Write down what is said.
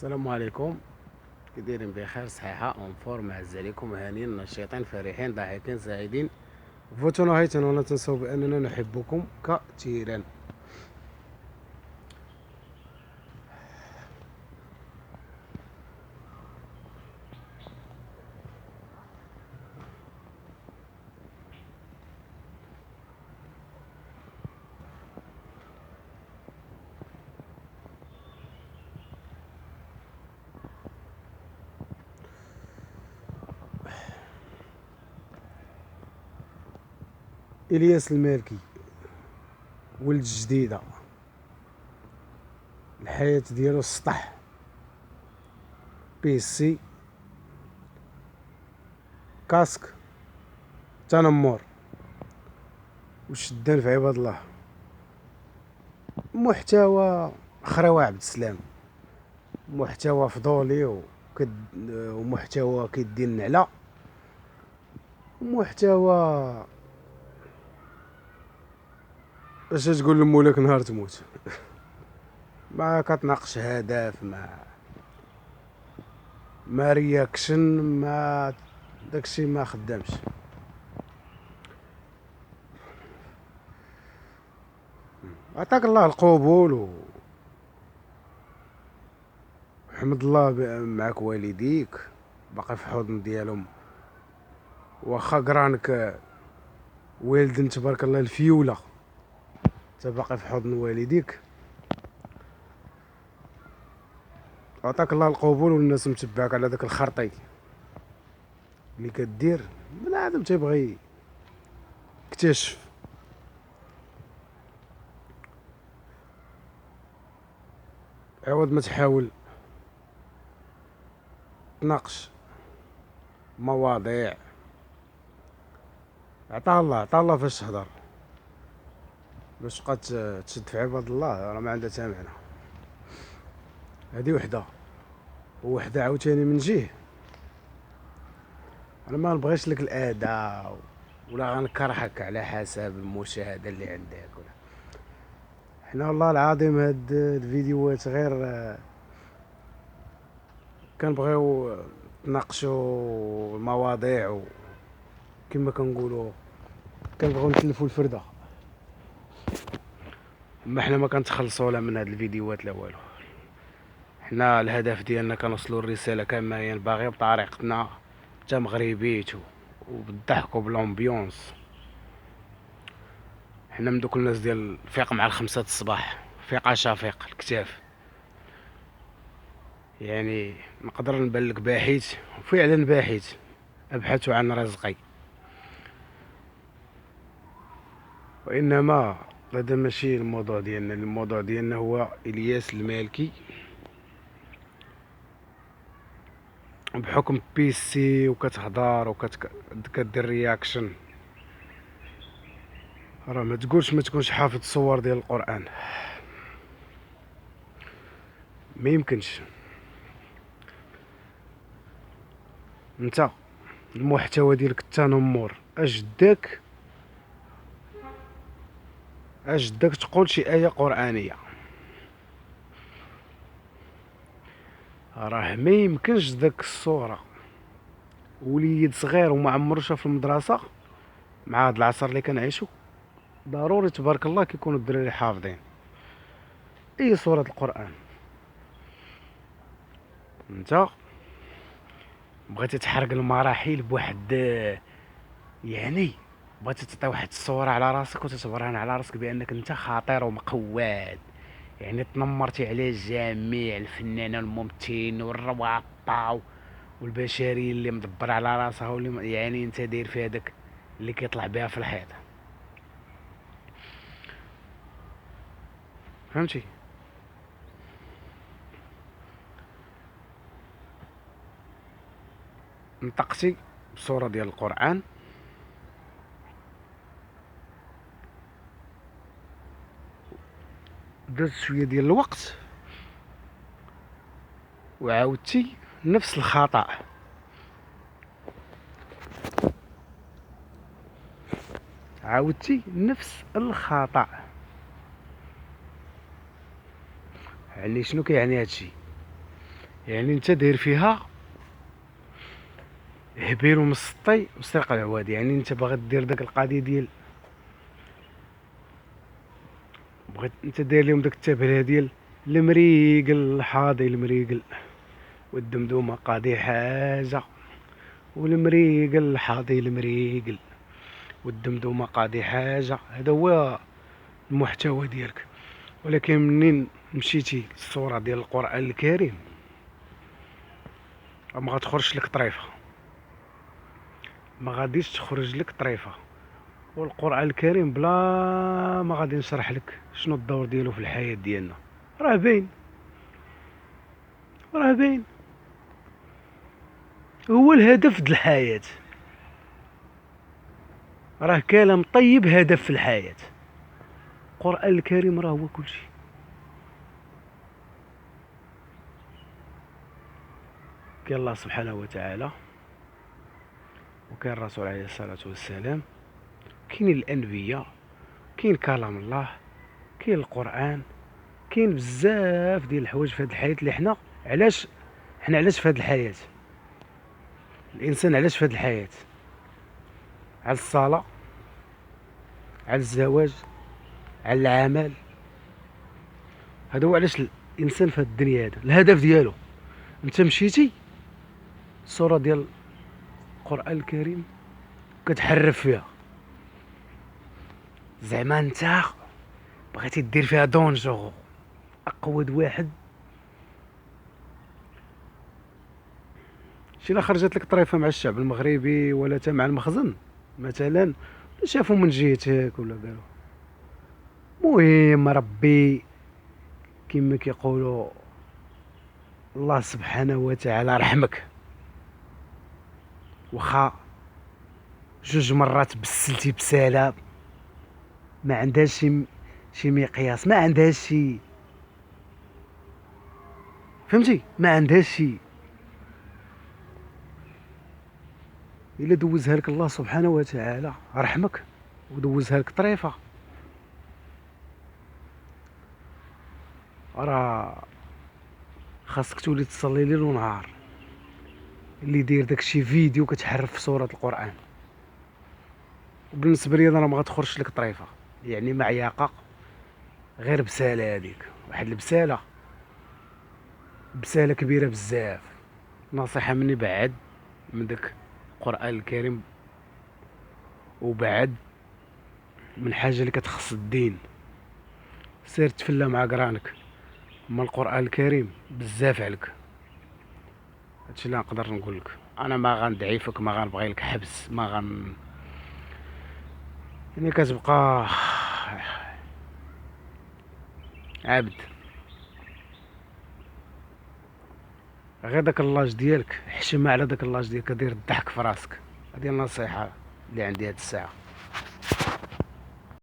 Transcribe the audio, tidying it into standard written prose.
السلام عليكم. كي دايرين؟ بخير، صحيحه اون فورم. عز عليكم، هانيين نشيطين فرحين ضاحكين سعيدين. فوتوا نهاية ولا تنسوا باننا نحبكم كثيرا. الياس المالكي، ولد جديده، الحياه ديالو السطح، بيسي، كاسك، تنمر وشدان في عباد الله. محتوى خريوة عبد السلام، محتوى فضولي ومحتوى كيدي النعلة، محتوى اش تقول لمولاك نهار تموت. ما كتناقش هدف، ما رياكشن، ما داكشي ما خدامش. عطاك الله القبول وحمد الله معك والديك باقي في حضن ديالهم، واخا قرانك والد تبارك الله الفيولة، انت باقي في حضن والديك. عطاك الله القبول، والناس متبعك على داك الخرطي اللي كدير. بنادم تيبغي يكتشف. عوض ما تحاول تناقش مواضيع، عطا الله فاش تهضر، باش تبقى تشد في عباد الله راه ما عندها حتى معنى. هذه وحده عاوتاني من جهه. انا ما نبغيش لك الاداء ولا غنكرهك على حسب المشاهده اللي عندك ولا. حنا والله العظيم هاد الفيديوهات غير كنبغيو نناقشوا المواضيع كما كنقولوا كنبغيو نتلفوا الفرده. اما حنا ما كنتخلصوا لا من هاد الفيديوهات لا والو. حنا الهدف ديالنا كنوصلوا الرساله كما باغي بطريقتنا حتى مغربيت وبالضحك وبالامبيونس. حنا من دوك الناس ديال الفيق مع الخمسة الصباح، فيقة شفيق الكتاف. يعني نقدر نبان لك باحث، وفعلا باحث، ابحث عن رزقي. وانما هذا ماشي الموضوع ديالنا هو الياس المالكي. بحكم بيسي وكتهضر وكدير رياكشن، راه ما تقولش ما تكونش حافظ صور ديال القرآن، ما يمكنش. انت المحتوى ديالك التنمر، اجدك تقول شي آية قرآنية، راه ما يمكنش داك الصورة وليد صغير وما عمرو شاف المدرسة مع هاد العصر اللي كنعيشو. ضروري تبارك الله كيكونوا الدراري حافظين اي سورة القرآن. انت بغيتي تحرق المراحل بواحد، يعني بغيتي تعطي واحد الصورة على راسك وتتبرهن على راسك بانك انت خطير ومقواد. يعني تنمرتي على جميع الفنانين والممثلين والروابط والبشريه اللي مدبر على راسها، واللي يعني انت داير في هذاك اللي كيطلع بها في الحيط. فهمتي؟ نطقتي بصورة ديال القرآن، درت شوية ديال الوقت وعاودتي نفس الخطأ. عاودتي نفس الخطأ. يعني شنو كيعني هادشي؟ يعني انت داير فيها هبيل ومسطي وسرق العواد. يعني انت باغي دير داك القضيه ديال بغيت انت داير لهم داك التبهله ديال المريقل حاضي المريقل والدمدومه قاضي حاجه، والمريقل حاضي المريقل والدمدومه قاضي حاجه. هذا هو المحتوى ديالك. ولكن منين مشيتي للصوره ديال القران الكريم ما غتخرجش لك طريفه، ما غاديش تخرج لك طريفه. والقران الكريم بلا ما غادي نشرح لك شنو الدور ديالو في الحياه ديالنا، راه باين، راه باين. هو الهدف د الحياه، راه كلام طيب هدف في الحياه. القران الكريم راه هو كل شيء. كاين الله سبحانه وتعالى، وكاين الرسول عليه الصلاه والسلام، كاين الانبياء، كاين كلام الله، كاين القران، كاين بزاف ديال الحوايج في هذه الحياه اللي علاش في هذه الحياه. الانسان علاش في هذه الحياه؟ على الصلاه، على الزواج، على العمل. هذا هو علاش الانسان في هذه الدنيا، هذا الهدف ديالو. انت مشيتي الصوره ديال القران الكريم كتحرف فيها، زعما انت بغيتي دير فيها دونجو اقود واحد. شي لا خرجت لك طريفه مع الشعب المغربي ولا تا مع المخزن مثلا، شافوا من جهتك ولا قالوا. المهم ربي كما كيقولوا الله سبحانه وتعالى رحمك، واخا جوج مرات بسلتي بسالة ما عندهاش شي مقياس، ما عندهاش شي، فهمتي؟ ما عندهاش شي. الا دوزها لك الله سبحانه وتعالى رحمك ودوزها لك طريفه، راه خاصك تولي تصلي ليل ونهار. اللي داير داكشي فيديو كتحرف في سوره القران، وبالنسبه لي انا راه ما غتخرجش لك طريفه. يعني معياقه غير بساله، هذيك واحد البساله، بساله كبيره بزاف. نصيحه مني بعد من داك القران الكريم، وبعد من حاجه اللي كتخص الدين. سير تفلى مع قرانك، اما القران الكريم بزاف عليك. هادشي اللي نقدر نقول لك. انا ما غندعيفك، ما غنبغي لك حبس، ما غن يعني كتبقى عبد. غير داك اللاج ديالك حشم على داك اللاج ديالك، دير الضحك في راسك. هذه النصيحه اللي عندي هاد الساعه.